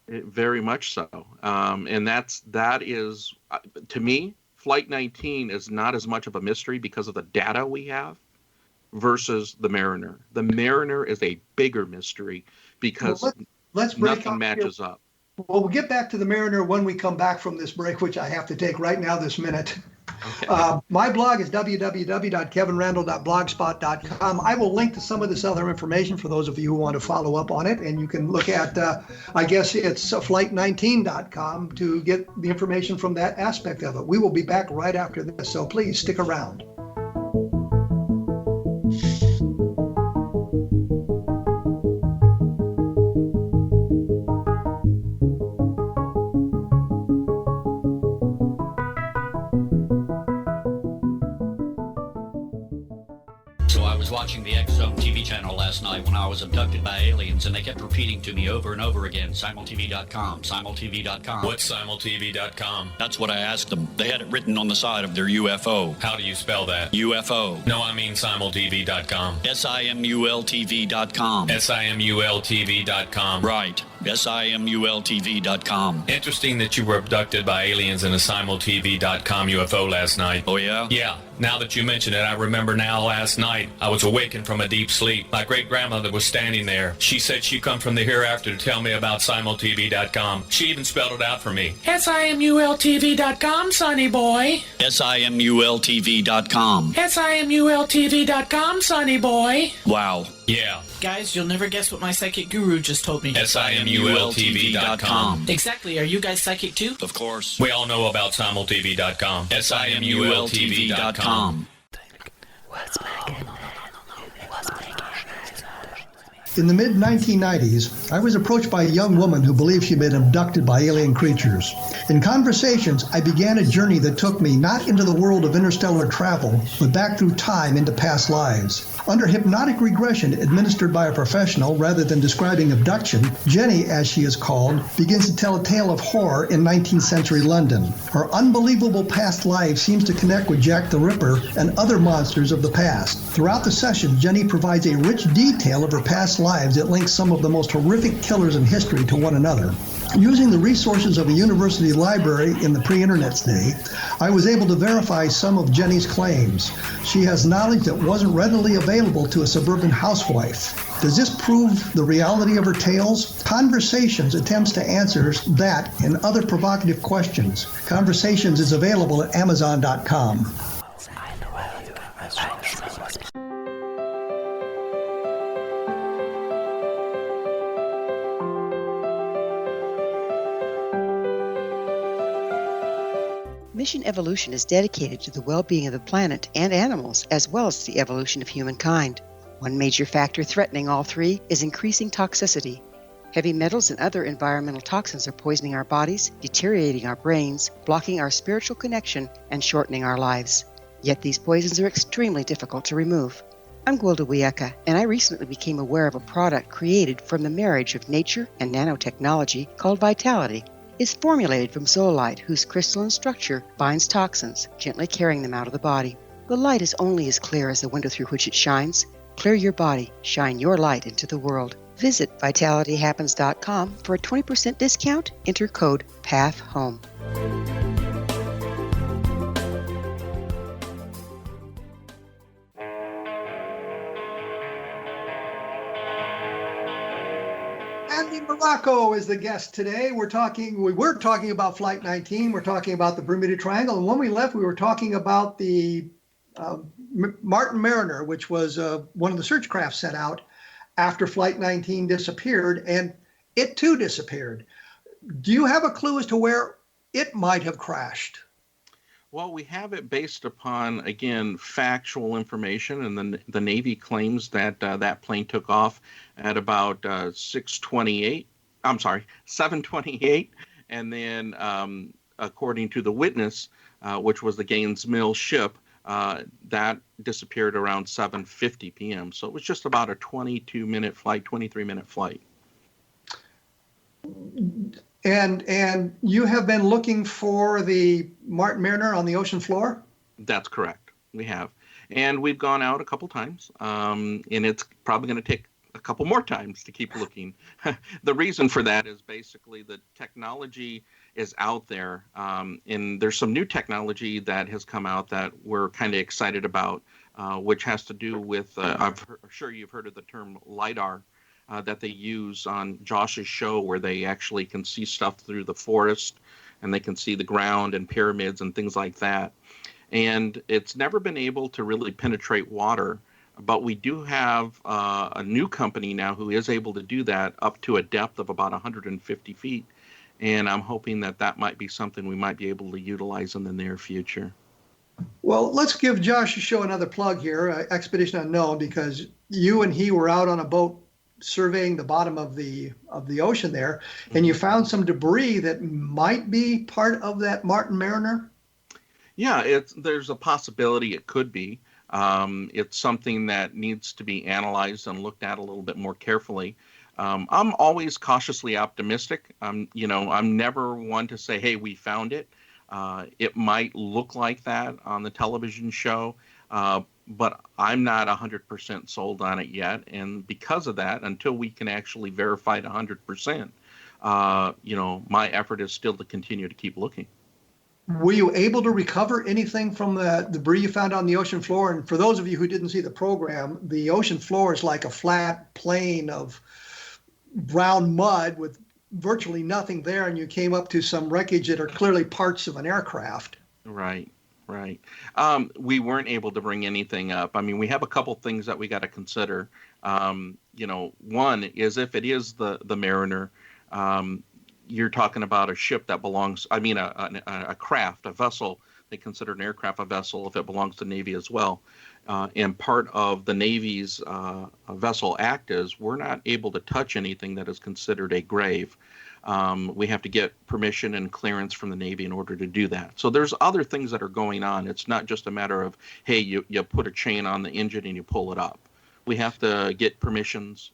Very much so. And that is, to me, Flight 19 is not as much of a mystery because of the data we have versus the Mariner. The Mariner is a bigger mystery because let's break nothing matches up. Well, we'll get back to the Mariner when we come back from this break, which I have to take right now this minute. Okay. My blog is www.kevinrandle.blogspot.com. I will link to some of this other information for those of you who want to follow up on it. And you can look at, I guess it's flight19.com to get the information from that aspect of it. We will be back right after this, so please stick around. watching the X Zone TV channel last night when I was abducted by aliens, and they kept repeating to me over and over again, simultv.com, simultv.com. What's simultv.com? That's what I asked them. They had it written on the side of their UFO. How do you spell that? UFO. No, I mean simultv.com. simultv.com. simultv.com. Right. simultv.com. Interesting that you were abducted by aliens in a simultv.com UFO last night. Oh, yeah? Yeah. Now that you mention it, I remember now last night I was awakened from a deep sleep. My great-grandmother was standing there. She said she'd come from the hereafter to tell me about simultv.com. She even spelled it out for me. simultv.com, sonny boy. simultv.com. simultv.com, sonny boy. Wow. Yeah. Guys, you'll never guess what my psychic guru just told me. simultv.com. Exactly. Are you guys psychic too? Of course. We all know about simultv.com. simultv.com. In the mid-1990s, I was approached by a young woman who believed she'd been abducted by alien creatures. In conversations, I began a journey that took me not into the world of interstellar travel, but back through time into past lives. Under hypnotic regression administered by a professional rather than describing abduction, Jenny, as she is called, begins to tell a tale of horror in 19th century London. Her unbelievable past life seems to connect with Jack the Ripper and other monsters of the past. Throughout the session, Jenny provides a rich detail of her past lives that links some of the most horrific killers in history to one another. Using the resources of a university library in the pre-internet's day, I was able to verify some of Jenny's claims. She has knowledge that wasn't readily available to a suburban housewife. Does this prove the reality of her tales? Conversations attempts to answer that and other provocative questions. Conversations is available at Amazon.com. Mission Evolution is dedicated to the well-being of the planet and animals, as well as the evolution of humankind. One major factor threatening all three is increasing toxicity. Heavy metals and other environmental toxins are poisoning our bodies, deteriorating our brains, blocking our spiritual connection, and shortening our lives. Yet these poisons are extremely difficult to remove. I'm Gwilda Wiyaka, and I recently became aware of a product created from the marriage of nature and nanotechnology called Vitality. It's formulated from zoolite, whose crystalline structure binds toxins, gently carrying them out of the body. The light is only as clear as the window through which it shines. Clear your body, shine your light into the world. Visit vitalityhappens.com for a 20% discount. Enter code PATHHOME. Morocco is the guest today. We were talking about Flight 19. We're talking about the Bermuda Triangle. And when we left, we were talking about the Martin Mariner, which was one of the search craft set out after Flight 19 disappeared, and it too disappeared. Do you have a clue as to where it might have crashed? Well, we have it based upon, again, factual information, and the Navy claims that that plane took off at about 7:28, and then according to the witness, which was the Gaines Mill ship, that disappeared around 7:50 p.m. So it was just about a 22-minute flight, 23-minute flight. And you have been looking for the Martin Mariner on the ocean floor? That's correct. We have. And we've gone out a couple times, and it's probably going to take a couple more times to keep looking. The reason for that is basically the technology is out there, and there's some new technology that has come out that we're kind of excited about, which has to do with, I'm sure you've heard of the term LIDAR, that they use on Josh's show, where they actually can see stuff through the forest, and they can see the ground and pyramids and things like that. And it's never been able to really penetrate water, but we do have a new company now who is able to do that up to a depth of about 150 feet. And I'm hoping that that might be something we might be able to utilize in the near future. Well, let's give Josh's show another plug here, Expedition Unknown, because you and he were out on a boat surveying the bottom of the ocean there, and you found some debris that might be part of that Martin Mariner? Yeah, there's a possibility it could be. It's something that needs to be analyzed and looked at a little bit more carefully. I'm always cautiously optimistic. I'm never one to say, hey, we found it. It might look like that on the television show, but I'm not 100% sold on it yet. And because of that, until we can actually verify it 100%, my effort is still to continue to keep looking. Were you able to recover anything from the debris you found on the ocean floor? And for those of you who didn't see the program, the ocean floor is like a flat plane of brown mud with virtually nothing there, and you came up to some wreckage that are clearly parts of an aircraft. Right. We weren't able to bring anything up. I mean, we have a couple things that we got to consider. One is if it is the Mariner, you're talking about a ship that belongs, a craft, a vessel. They consider an aircraft a vessel if it belongs to Navy as well. And part of the Navy's Vessel Act is we're not able to touch anything that is considered a grave. We have to get permission and clearance from the Navy in order to do that. So there's other things that are going on. It's not just a matter of, hey, you put a chain on the engine and you pull it up. We have to get permissions.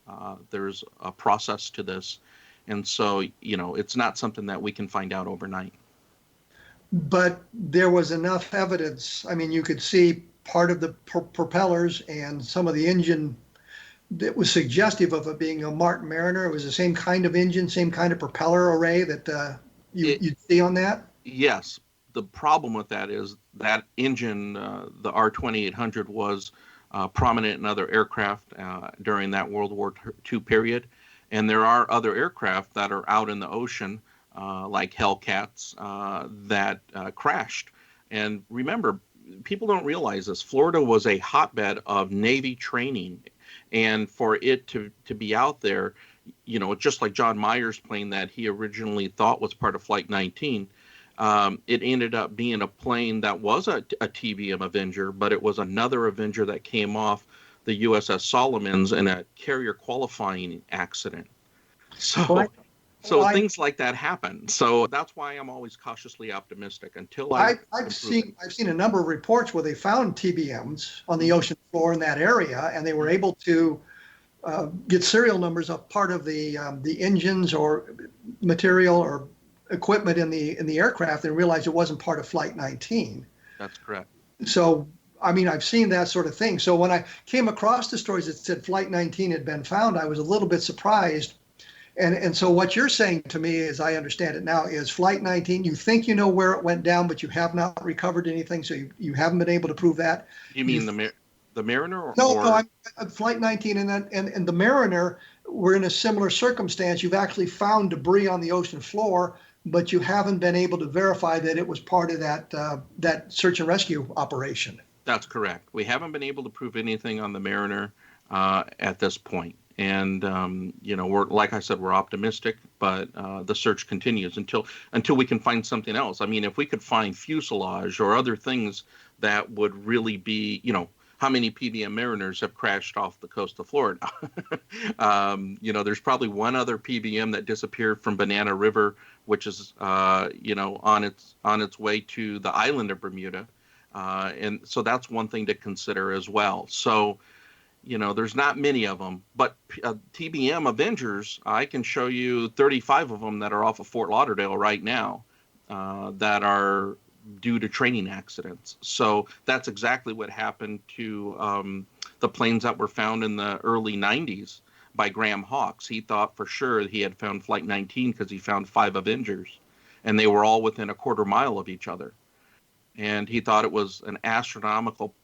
There's a process to this. And so, it's not something that we can find out overnight. But there was enough evidence. I mean, you could see part of the propellers and some of the engine that was suggestive of it being a Mariner. It was the same kind of engine, same kind of propeller array that you'd see on that? Yes. The problem with that is that engine, the R-2800, was prominent in other aircraft during that World War II period. And there are other aircraft that are out in the ocean, like Hellcats, that crashed. And remember, people don't realize this. Florida was a hotbed of Navy training. And for it to be out there, just like John Myers' plane that he originally thought was part of Flight 19, it ended up being a plane that was a TBM Avenger, but it was another Avenger that came off the USS Solomons in a carrier qualifying accident. So things like that happen. So that's why I'm always cautiously optimistic until I've seen a number of reports where they found TBMs on the ocean floor in that area, and they were able to get serial numbers of part of the engines or material or equipment in the aircraft, and realized it wasn't part of Flight 19. That's correct. So, I mean, I've seen that sort of thing. So when I came across the stories that said Flight 19 had been found, I was a little bit surprised. And so what you're saying to me, as I understand it now, is Flight 19, you think you know where it went down, but you have not recovered anything, so you haven't been able to prove that? You mean the Mariner? No, Flight 19 and the Mariner were in a similar circumstance. You've actually found debris on the ocean floor, but you haven't been able to verify that it was part of that search and rescue operation. That's correct. We haven't been able to prove anything on the Mariner at this point. And, we're, like I said, we're optimistic, but the search continues until we can find something else. I mean, if we could find fuselage or other things that would really be, how many PBM Mariners have crashed off the coast of Florida? There's probably one other PBM that disappeared from Banana River, which is, on its way to the island of Bermuda. And so that's one thing to consider as well. So, there's not many of them, but TBM Avengers, I can show you 35 of them that are off of Fort Lauderdale right now that are due to training accidents. So that's exactly what happened to the planes that were found in the early 90s by Graham Hawkes. He thought for sure he had found Flight 19 because he found 5 Avengers, and they were all within a quarter mile of each other. And he thought it was an astronomical,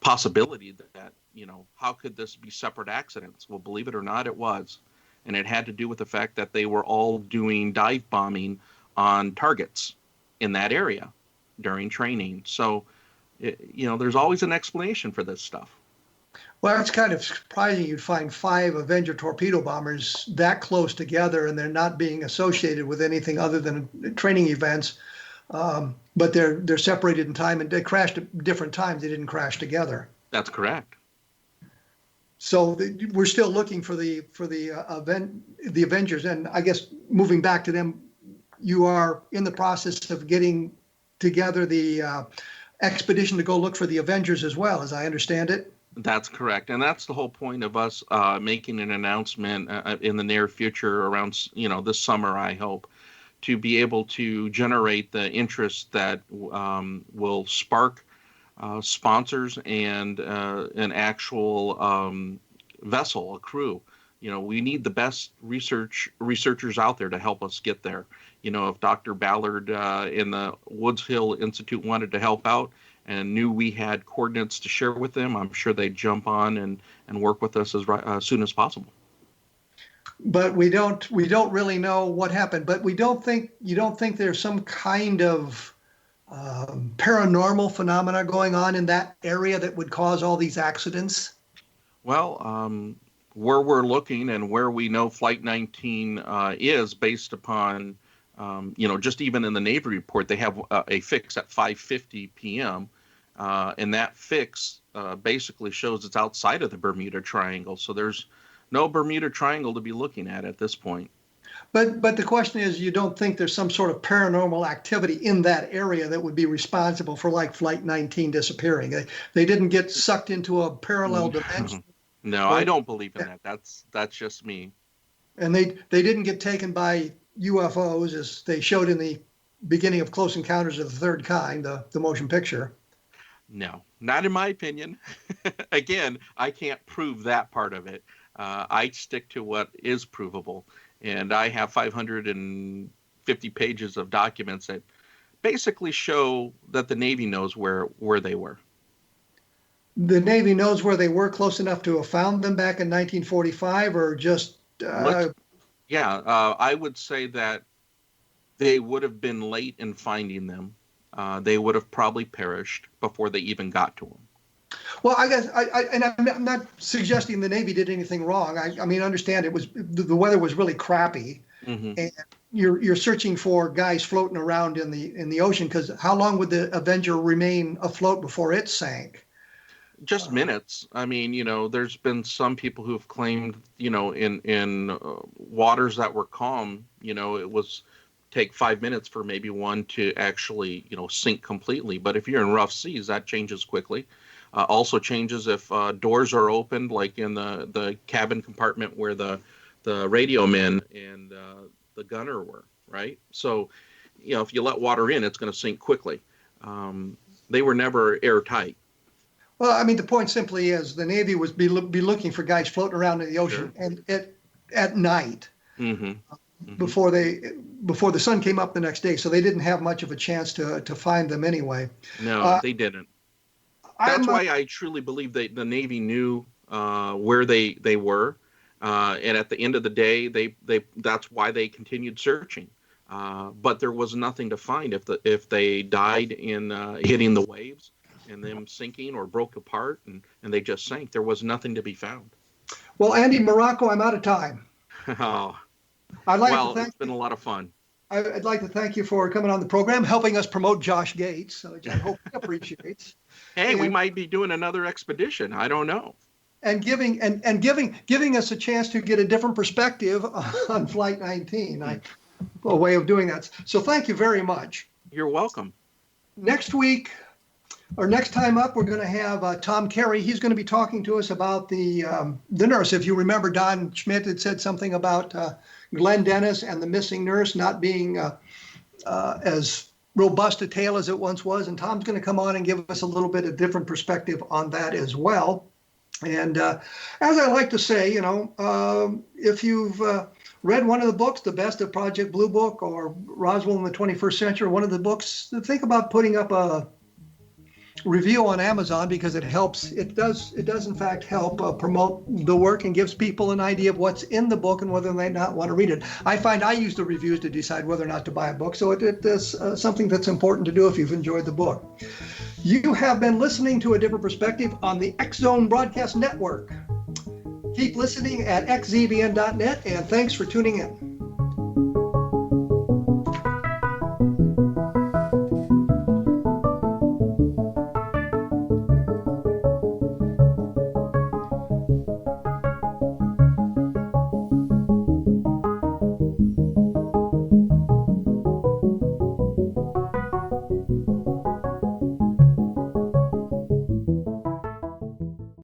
possibility that, how could this be separate accidents? Well, believe it or not, it was. And it had to do with the fact that they were all doing dive bombing on targets in that area during training. So, there's always an explanation for this stuff. Well, it's kind of surprising you'd find 5 Avenger torpedo bombers that close together and they're not being associated with anything other than training events. But they're separated in time, and they crashed at different times. They didn't crash together. That's correct. So we're still looking for the Avengers, and I guess moving back to them, you are in the process of getting together the expedition to go look for the Avengers as well, as I understand it. That's correct, and that's the whole point of us making an announcement in the near future around, this summer, I hope, to be able to generate the interest that will spark sponsors and an actual vessel, a crew. We need the best researchers out there to help us get there. If Dr. Ballard in the Woods Hill Institute wanted to help out and knew we had coordinates to share with them, I'm sure they'd jump on and work with us as soon as possible. But we don't really know what happened. But you don't think there's some kind of paranormal phenomena going on in that area that would cause all these accidents? Well, where we're looking and where we know Flight 19 is based upon, just even in the Navy report, they have a fix at 5:50 p.m. And that fix basically shows it's outside of the Bermuda Triangle. So there's no Bermuda Triangle to be looking at this point. But the question is, you don't think there's some sort of paranormal activity in that area that would be responsible for like Flight 19 disappearing? They didn't get sucked into a parallel dimension. No, I don't believe in that. That's just me. And they didn't get taken by UFOs as they showed in the beginning of Close Encounters of the Third Kind, the motion picture. No, not in my opinion. Again, I can't prove that part of it. I stick to what is provable. And I have 550 pages of documents that basically show that the Navy knows where they were. The Navy knows where they were close enough to have found them back in 1945, or just... I would say that they would have been late in finding them. They would have probably perished before they even got to them. Well, I guess, I'm not suggesting the Navy did anything wrong. I mean, understand the weather was really crappy, and you're searching for guys floating around in the ocean, because how long would the Avenger remain afloat before it sank? Just minutes. I mean, there's been some people who have claimed, in waters that were calm, it was take 5 minutes for maybe one to actually, sink completely. But if you're in rough seas, that changes quickly. Also changes if doors are opened, like in the cabin compartment where the radio men and the gunner were, right? So, if you let water in, it's going to sink quickly. They were never airtight. Well, I mean, the point simply is the Navy was be looking for guys floating around in the ocean and at night before the sun came up the next day. So they didn't have much of a chance to find them anyway. No, they didn't. That's why I truly believe that the Navy knew where they were, and at the end of the day, that's why they continued searching. But there was nothing to find if they died in hitting the waves and them sinking or broke apart and they just sank. There was nothing to be found. Well, Andy, Morocco, I'm out of time. Oh, it's been a lot of fun. I'd like to thank you for coming on the program, helping us promote Josh Gates, which I hope he appreciates. Hey, we might be doing another expedition. I don't know. And giving us a chance to get a different perspective on Flight 19. A way of doing that. So thank you very much. You're welcome. Next week, or next time up, we're going to have Tom Carey. He's going to be talking to us about the nurse. If you remember, Don Schmidt had said something about Glenn Dennis and the missing nurse not being as robust a tale as it once was. And Tom's going to come on and give us a little bit of different perspective on that as well. And as I like to say, if you've read one of the books, The Best of Project Blue Book or Roswell in the 21st Century, one of the books, think about putting up a review on Amazon, because it helps. It does in fact help promote the work and gives people an idea of what's in the book and whether they not want to read it. I find I use the reviews to decide whether or not to buy a book, so it is something that's important to do if you've enjoyed the book. You have been listening to A Different Perspective on the X-Zone Broadcast Network. Keep listening at xzbn.net, and thanks for tuning in.